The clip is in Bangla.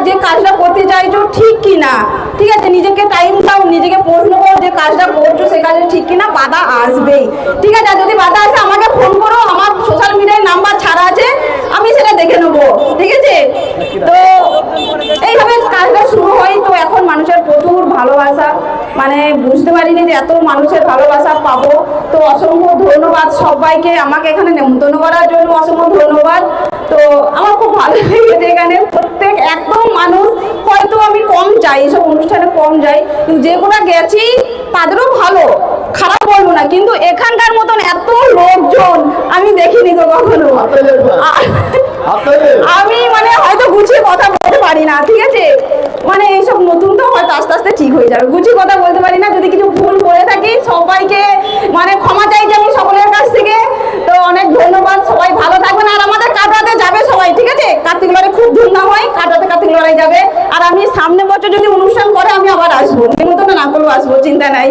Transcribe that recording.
যে কাজটা করতে চাইছো ঠিক কি না, ঠিক আছে, নিজেকে টাইম দাও, নিজেকে প্রশ্ন করো যে কাজটা করছো সে কাজটা ঠিক কিনা। বাধা আসবেই, ঠিক আছে, আর যদি বাধা আসে আমাকে ফোন করো, আমার সোশ্যাল মিডিয়ায় নাম্বার ছাড়া আছে, আমি সেটা দেখে নেবো, ঠিক আছে। তো এইভাবে কাজটা শুরু হয়। তো এখন মানুষের প্রচুর ভালোবাসা, মানে বুঝতে পারিনি যে এত মানুষের ভালোবাসা পাবো। তো অসংখ্য ধন্যবাদ সবাইকে, আমাকে এখানে নেমন্তন্ন করার জন্য অসংখ্য ধন্যবাদ। তো আমার খুব ভালো লেগেছে এখানে প্রত্যেক একদম মানুষ, হয়তো আমি কম যাই এসব অনুষ্ঠানে, কম যাই, কিন্তু যেগুলো গেছি তাদেরও ভালো, খারাপ বলবো না, কিন্তু এখানকার মতন এত লোকজন আমি দেখিনি তো কখনো। আমি মানে হয়তো গুছিয়ে কথা বলতে পারি না, ঠিক আছে, মানে এইসব নতুন তো হয়তো আস্তে আস্তে ঠিক হয়ে যাবে, গুছিয়ে কথা বলতে পারি না। যদি কিছু ভুল করে থাকি সবাইকে মানে ক্ষমা চাইছি আমি সকলের কাছ থেকে। তো অনেক ধন্যবাদ, সবাই ভালো থাকবেন। আর আমাদের কাটরাতে যাবে সবাই, ঠিক আছে, কার্তিক লড়াই খুব ধুমধাম হয়, কাটরাতে কার্তিক লড়াই যাবে। আর আমি সামনে বছর যদি অনুষ্ঠান করে আমি আবার আসবো, নিমন্ত্রণ না করলেও আসবো, চিন্তা নাই।